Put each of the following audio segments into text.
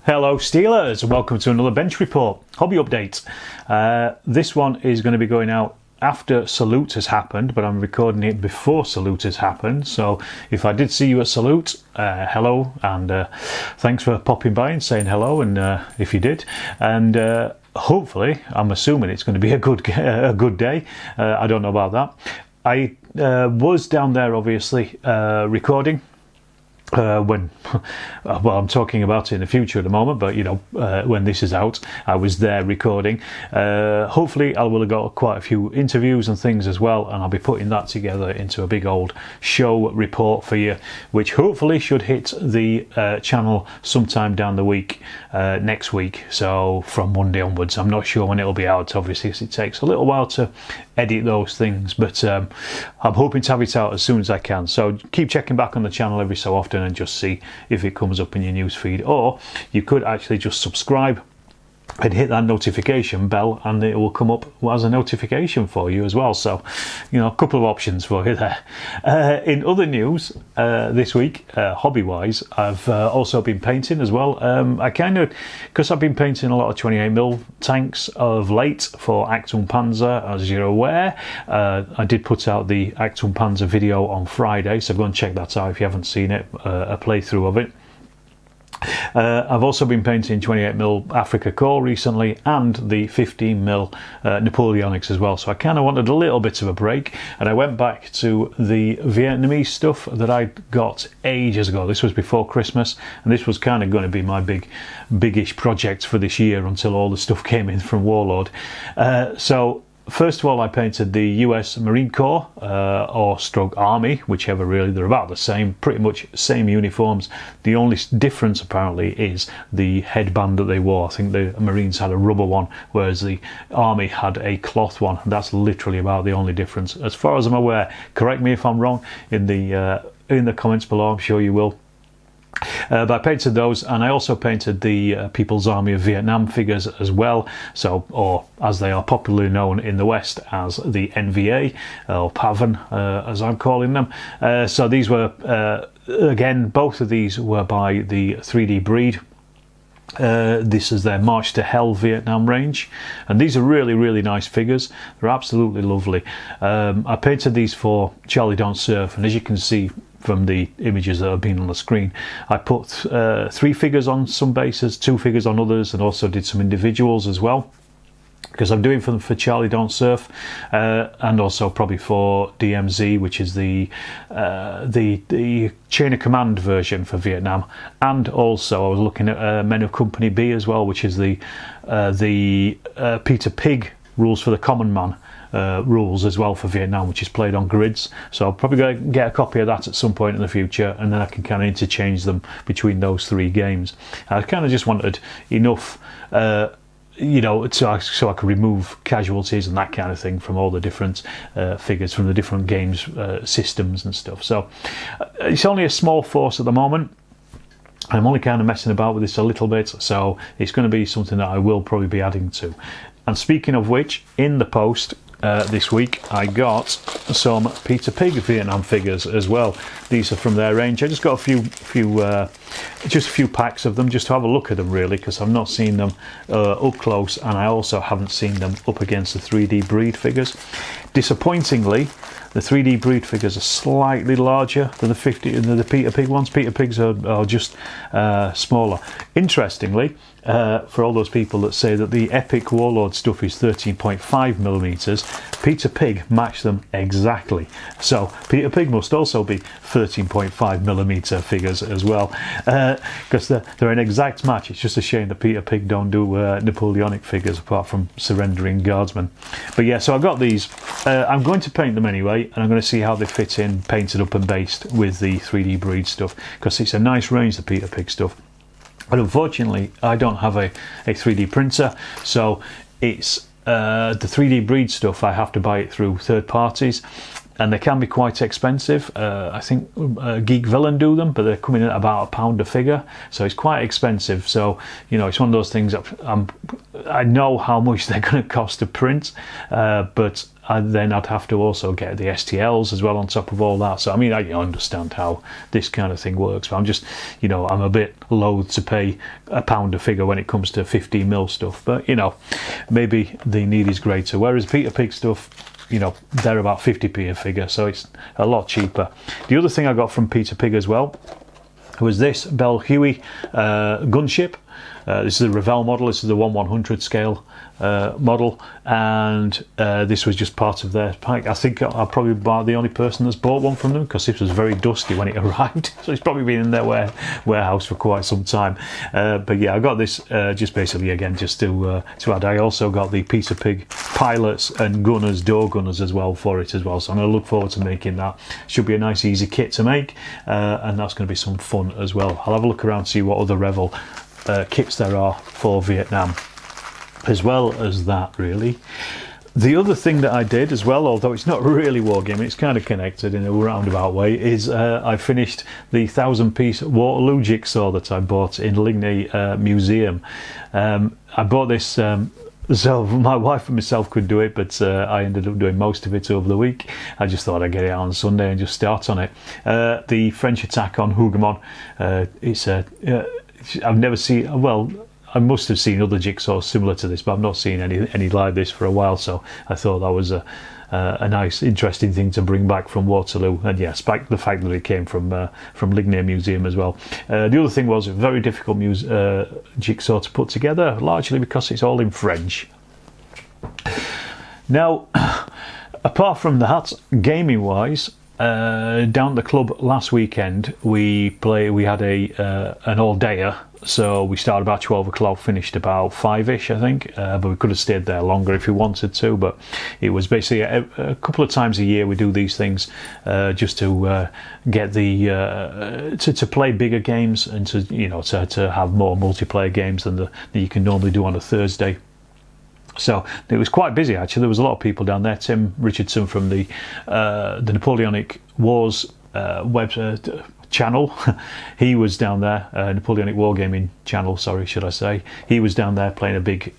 Hello Steelers, and welcome to another bench report hobby update. This one is going to be going out after Salute has happened, but I'm recording it before Salute has happened. So if I did see you at Salute, hello, and thanks for popping by and saying hello, and if you did, and hopefully, I'm assuming it's going to be a good day. I don't know about that. I was down there obviously recording. When well, I'm talking about it in the future at the moment, but you know, when this is out, I was there recording. Hopefully I will have got quite a few interviews and things as well, and I'll be putting that together into a big old show report for you, which hopefully should hit the channel sometime down the week, next week, so from Monday onwards. I'm not sure when it'll be out, obviously, because it takes a little while to edit those things, but I'm hoping to have it out as soon as I can. So keep checking back on the channel every so often and just see if it comes up in your news feed, or you could actually just subscribe and hit that notification bell and it will come up as a notification for you as well. So, you know, a couple of options for you there. In other news, this week, hobby wise, I've also been painting as well. I kind of, because I've been painting a lot of 28mm tanks of late for Achtung Panzer, as you're aware. I did put out the Achtung Panzer video on Friday, so go and check that out if you haven't seen it, a playthrough of it. I've also been painting 28mm Africa Core recently, and the 15mm Napoleonics as well, so I kind of wanted a little bit of a break, and I went back to the Vietnamese stuff that I got ages ago. This was before Christmas, and this was kind of going to be my biggish project for this year until all the stuff came in from Warlord. So first of all, I painted the US Marine Corps, or stroke Army, whichever really. They're about the same, pretty much same uniforms. The only difference apparently is the headband that they wore. I think the Marines had a rubber one, whereas the Army had a cloth one. That's literally about the only difference, as far as I'm aware. Correct me if I'm wrong in the comments below, I'm sure you will. But I painted those, and I also painted the People's Army of Vietnam figures as well, so, or as they are popularly known in the West as the NVA, or PAVN, as I'm calling them. So these were, again, both of these were by the 3D Breed. This is their March to Hell Vietnam range, and these are really nice figures. They're absolutely lovely. I painted these for Charlie Don't Surf, and as you can see from the images that have been on the screen, I put 3 figures on some bases, 2 figures on others, and also did some individuals as well, because I'm doing them for Charlie Don't Surf, and also probably for DMZ, which is the Chain of Command version for Vietnam, and also I was looking at Men of Company B as well, which is the Peter Pig rules for the common man rules as well for Vietnam, which is played on grids. So I'll probably go get a copy of that at some point in the future, and then I can kind of interchange them between those 3 games. I kind of just wanted enough you know, so I could remove casualties and that kind of thing from all the different figures from the different games systems and stuff. So it's only a small force at the moment. I'm only kind of messing about with this a little bit, so it's going to be something that I will probably be adding to. And speaking of which, in the post this week I got some Peter Pig Vietnam figures as well. These are from their range. I just got just a few packs of them, just to have a look at them really, because I've not seen them up close, and I also haven't seen them up against the 3D Breed figures. Disappointingly, the 3D Breed figures are slightly larger than the Peter Pig ones. Peter Pigs are just smaller. Interestingly, for all those people that say that the Epic Warlord stuff is 13.5mm, Peter Pig matched them exactly. So Peter Pig must also be 13.5mm figures as well, because they're an exact match. It's just a shame that Peter Pig don't do Napoleonic figures apart from Surrendering Guardsmen. But yeah, so I got these. I'm going to paint them anyway, and I'm going to see how they fit in painted up and based with the 3D Breed stuff, because it's a nice range, the Peter Pig stuff. But unfortunately I don't have a 3D printer, so it's the 3D Breed stuff, I have to buy it through third parties, and they can be quite expensive. I think Geek Villain do them, but they're coming at about £1 a figure, so it's quite expensive. So you know, it's one of those things that I know how much they're going to cost to print, but then I'd have to also get the STLs as well on top of all that. So I mean, I understand how this kind of thing works, but I'm just, I'm a bit loath to pay £1 a figure when it comes to 15mm stuff. But maybe the need is greater. Whereas Peter Pig stuff, they're about 50p a figure, so it's a lot cheaper. The other thing I got from Peter Pig as well was this Bell Huey gunship. This is the Revel model. This is the 1/100 scale model, and this was just part of their pack. I think I'm probably about the only person that's bought one from them, because this was very dusty when it arrived, so it's probably been in their warehouse for quite some time. But yeah, I got this just basically again just to add. I also got the Peter Pig pilots and gunners, door gunners as well for it as well. So I'm going to look forward to making that. Should be a nice easy kit to make, and that's going to be some fun as well. I'll have a look around, see what other Revel kits there are for Vietnam as well as that. Really, the other thing that I did as well, although it's not really wargaming, it's kind of connected in a roundabout way, is I finished the 1,000-piece Waterloo jigsaw that I bought in Ligny Museum. I bought this so my wife and myself could do it, but I ended up doing most of it over the week. I just thought I'd get it out on Sunday and just start on it. The French attack on Hougoumont, it's I've never seen, well, I must have seen other jigsaws similar to this, but I've not seen any like this for a while, so I thought that was a nice, interesting thing to bring back from Waterloo. And yes, the fact that it came from Ligny Museum as well. The other thing was a very difficult jigsaw to put together, largely because it's all in French. Now, apart from that, gaming-wise, down at the club last weekend we had an all-dayer, so we started about 12 o'clock, finished about 5ish I think, but we could have stayed there longer if we wanted to. But it was basically a couple of times a year we do these things, just to get to play bigger games and to have more multiplayer games than you can normally do on a Thursday. So it was quite busy actually. There was a lot of people down there. Tim Richardson from the Napoleonic Wars channel, he was down there. Napoleonic Wargaming channel, sorry, should I say. He was down there playing a big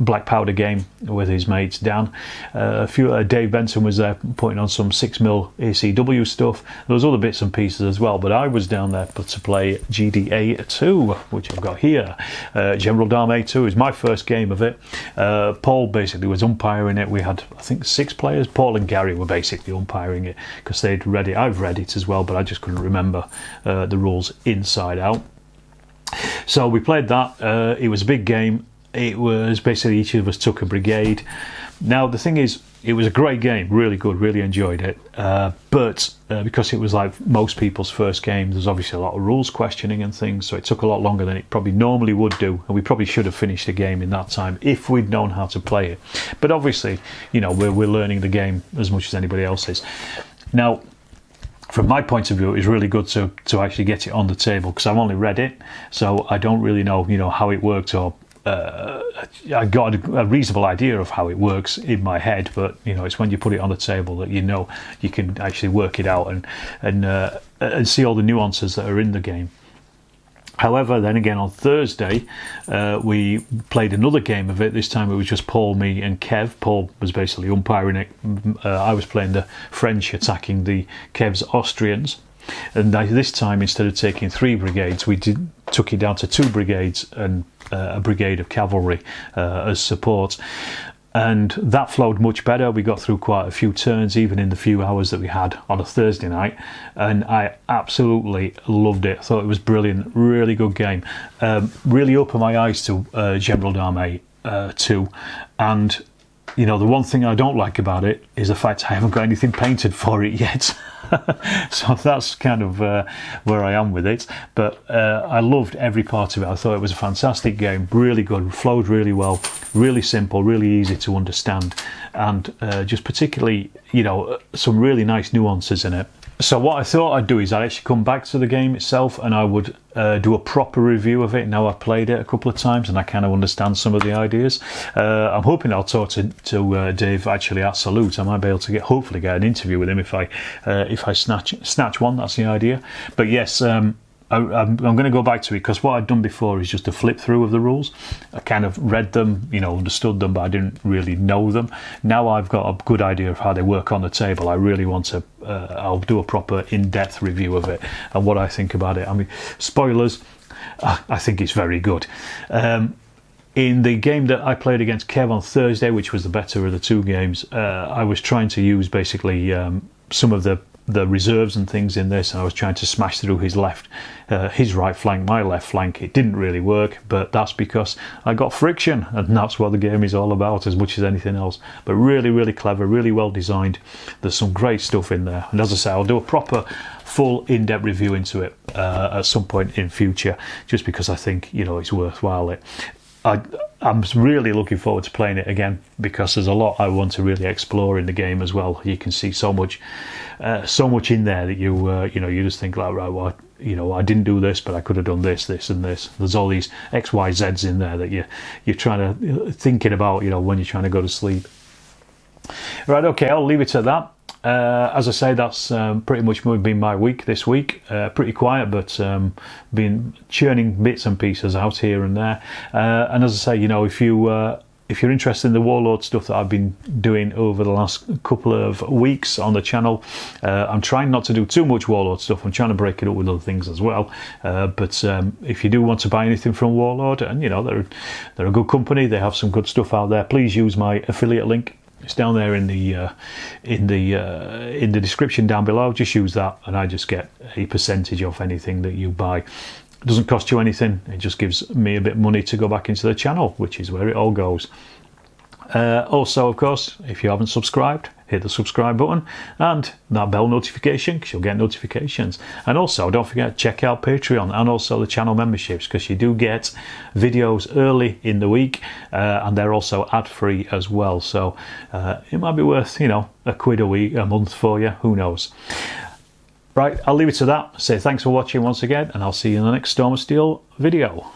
black powder game with his mates down. Dave Benson was there putting on some 6mm ACW stuff. There was other bits and pieces as well, but I was down there to play GDA 2, which I've got here. General d'Armée 2 is my first game of it. Paul basically was umpiring it. We had, I think, 6 players. Paul and Gary were basically umpiring it because they'd read it. I've read it as well, but I just couldn't remember the rules inside out. So we played that. It was a big game. It was basically each of us took a brigade. Now the thing is, it was a great game, really good, really enjoyed it, but because it was like most people's first game, there's obviously a lot of rules questioning and things, so it took a lot longer than it probably normally would do, and we probably should have finished the game in that time if we'd known how to play it. But obviously, we're learning the game as much as anybody else is. Now, from my point of view, it's really good to actually get it on the table, because I've only read it, so I don't really know, how it worked, or I got a reasonable idea of how it works in my head, but it's when you put it on the table that you can actually work it out and see all the nuances that are in the game. However, then again on Thursday we played another game of it. This time it was just Paul, me and Kev. Paul was basically umpiring it. I was playing the French attacking the Kev's Austrians. And this time, instead of taking 3 brigades, we took it down to 2 brigades and a brigade of cavalry as support. And that flowed much better. We got through quite a few turns, even in the few hours that we had on a Thursday night. And I absolutely loved it. I thought it was brilliant, really good game. Really opened my eyes to General d'Armée 2. And the one thing I don't like about it is the fact I haven't got anything painted for it yet. So that's kind of where I am with it. But I loved every part of it. I thought it was a fantastic game, really good, flowed really well, really simple, really easy to understand, and just particularly, some really nice nuances in it. So what I thought I'd do is I'd actually come back to the game itself, and I would do a proper review of it. Now I've played it a couple of times and I kind of understand some of the ideas. I'm hoping I'll talk to Dave actually at Salute. I might be able to hopefully get an interview with him if I snatch one. That's the idea. But yes, I'm going to go back to it because what I'd done before is just a flip through of the rules. I kind of read them, you know, understood them, but I didn't really know them. Now I've got a good idea of how they work on the table. I really want to, I'll do a proper in-depth review of it and what I think about it. I mean, spoilers, I think it's very good. In the game that I played against Kev on Thursday, which was the better of the two games, I was trying to use basically some of the reserves and things in this, and I was trying to smash through his right flank, my left flank. It didn't really work, but that's because I got friction, and that's what the game is all about as much as anything else. But really, really clever, really well designed. There's some great stuff in there, and as I say, I'll do a proper full in-depth review into it at some point in future, just because I think, you know, it's worthwhile. I'm really looking forward to playing it again, because there's a lot I want to really explore in the game as well. You can see so much in there that you know, you just think like, right, well, you know, I didn't do this, but I could have done this, this, and this. There's all these X, Y, Zs in there that you're trying to thinking about, you know, when you're trying to go to sleep. Right, okay, I'll leave it at that. As I say, that's pretty much been my week this week. Pretty quiet, but been churning bits and pieces out here and there. And as I say, you know, if you're interested in the Warlord stuff that I've been doing over the last couple of weeks on the channel, I'm trying not to do too much Warlord stuff. I'm trying to break it up with other things as well. But if you do want to buy anything from Warlord, and you know, they're a good company, they have some good stuff out there, please use my affiliate link. It's down there in the description down below. Just use that, and I just get a percentage off anything that you buy. It doesn't cost you anything. It just gives me a bit of money to go back into the channel, which is where it all goes. Also, of course, if you haven't subscribed, hit the subscribe button and that bell notification, because you'll get notifications. And also, don't forget to check out Patreon and also the channel memberships, because you do get videos early in the week, and they're also ad-free as well. So it might be worth, you know, £1 a month for you. Who knows? Right, I'll leave it to that. Say thanks for watching once again, and I'll see you in the next Storm of Steel video.